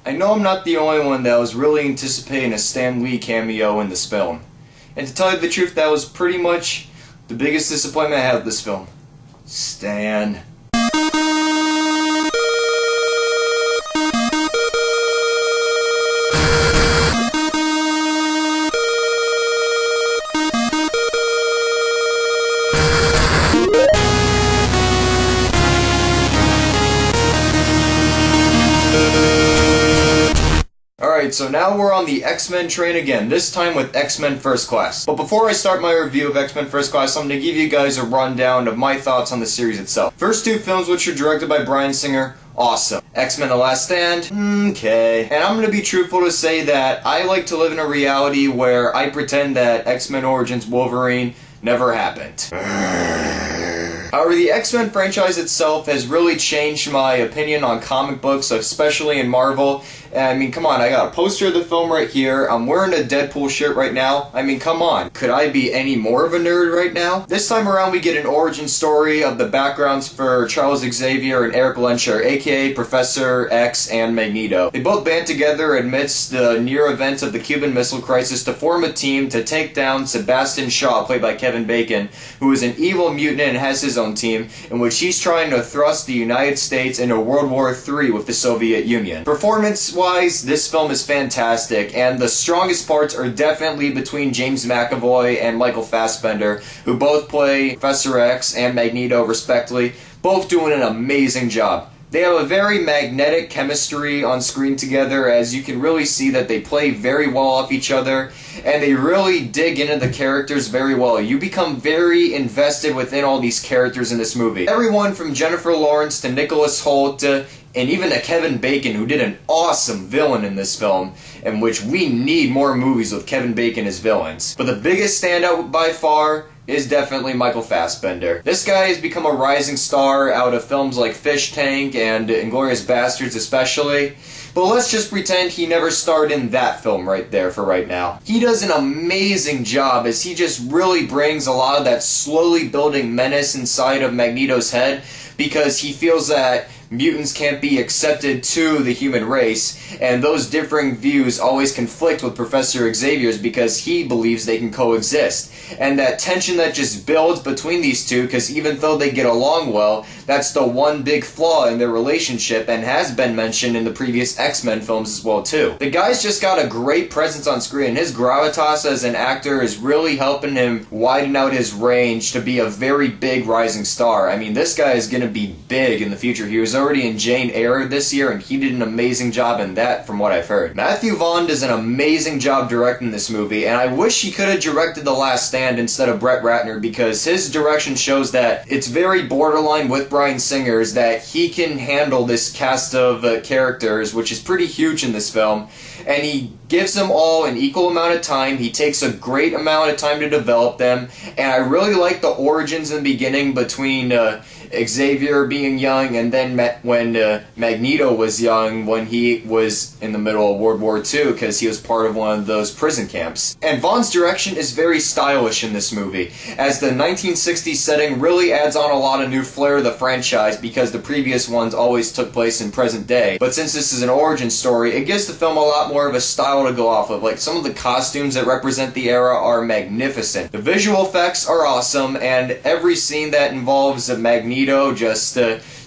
I know I'm not the only one that was really anticipating a Stan Lee cameo in this film. And to tell you the truth, that was pretty much the biggest disappointment I had with this film. Stan. Alright, so now we're on the X-Men train again, this time with X-Men First Class. But before I start my review of X-Men First Class, I'm going to give you guys a rundown of my thoughts on the series itself. First two films, which are directed by Bryan Singer, awesome. X-Men The Last Stand, okay. And I'm going to be truthful to say that I like to live in a reality where I pretend that X-Men Origins Wolverine never happened. However, the X-Men franchise itself has really changed my opinion on comic books, especially in Marvel. I mean, come on, I got a poster of the film right here. I'm wearing a Deadpool shirt right now. I mean, come on. Could I be any more of a nerd right now? This time around, we get an origin story of the backgrounds for Charles Xavier and Eric Lehnsherr, aka Professor X and Magneto. They both band together amidst the near events of the Cuban Missile Crisis to form a team to take down Sebastian Shaw, played by Kevin Bacon, who is an evil mutant and has his own team, in which he's trying to thrust the United States into World War III with the Soviet Union. Performance-wise, this film is fantastic, and the strongest parts are definitely between James McAvoy and Michael Fassbender, who both play Professor X and Magneto respectively, both doing an amazing job. They have a very magnetic chemistry on screen together, as you can really see that they play very well off each other, and they really dig into the characters very well. You become very invested within all these characters in this movie. Everyone from Jennifer Lawrence to Nicholas Hoult and even to Kevin Bacon, who did an awesome villain in this film, in which we need more movies with Kevin Bacon as villains. But the biggest standout by far is definitely Michael Fassbender. This guy has become a rising star out of films like Fish Tank and Inglourious Basterds especially, but let's just pretend he never starred in that film right there for right now. He does an amazing job as he just really brings a lot of that slowly building menace inside of Magneto's head, because he feels that mutants can't be accepted to the human race, and those differing views always conflict with Professor Xavier's because he believes they can coexist. And that tension that just builds between these two, because even though they get along well, that's the one big flaw in their relationship and has been mentioned in the previous X-Men films as well too. The guy's just got a great presence on screen. His gravitas as an actor is really helping him widen out his range to be a very big rising star. I mean, this guy is going to be big in the future. He was already in Jane Eyre this year, and he did an amazing job in that from what I've heard. Matthew Vaughn does an amazing job directing this movie, and I wish he could have directed The Last Stand instead of Brett Ratner, because his direction shows that it's very borderline with Bryan Singer's, that he can handle this cast of characters, which is pretty huge in this film, and he gives them all an equal amount of time. He takes a great amount of time to develop them, and I really like the origins in the beginning between Xavier being young, and then when Magneto was young, when he was in the middle of World War II, because he was part of one of those prison camps. And Vaughn's direction is very stylish in this movie, as the 1960s setting really adds on a lot of new flair to the franchise, because the previous ones always took place in present day. But since this is an origin story, it gives the film a lot more of a style to go off of. Like, some of the costumes that represent the era are magnificent. The visual effects are awesome, and every scene that involves Magneto just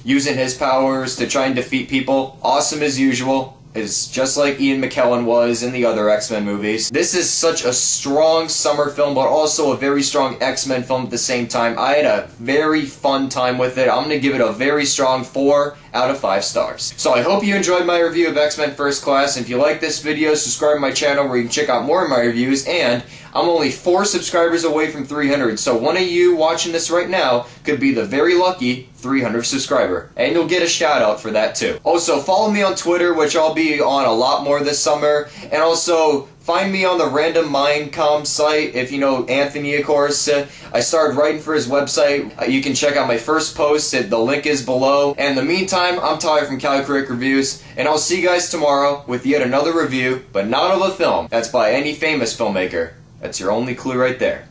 using his powers to try and defeat people, awesome as usual. Is just like Ian McKellen was in the other X-Men movies. This is such a strong summer film, but also a very strong X-Men film at the same time. I had a very fun time with it. I'm going to give it a very strong 4 out of 5 stars. So I hope you enjoyed my review of X-Men First Class. If you like this video, subscribe to my channel where you can check out more of my reviews, and I'm only 4 subscribers away from 300, so one of you watching this right now could be the very lucky 300th subscriber, and you'll get a shout out for that too. Also, follow me on Twitter, which I'll be on a lot more this summer, and also find me on the Random Mindcom site. If you know Anthony, of course, I started writing for his website. You can check out my first post. The link is below. And in the meantime, I'm Tyler from Calcritic Reviews, and I'll see you guys tomorrow with yet another review, but not of a film that's by any famous filmmaker. That's your only clue right there.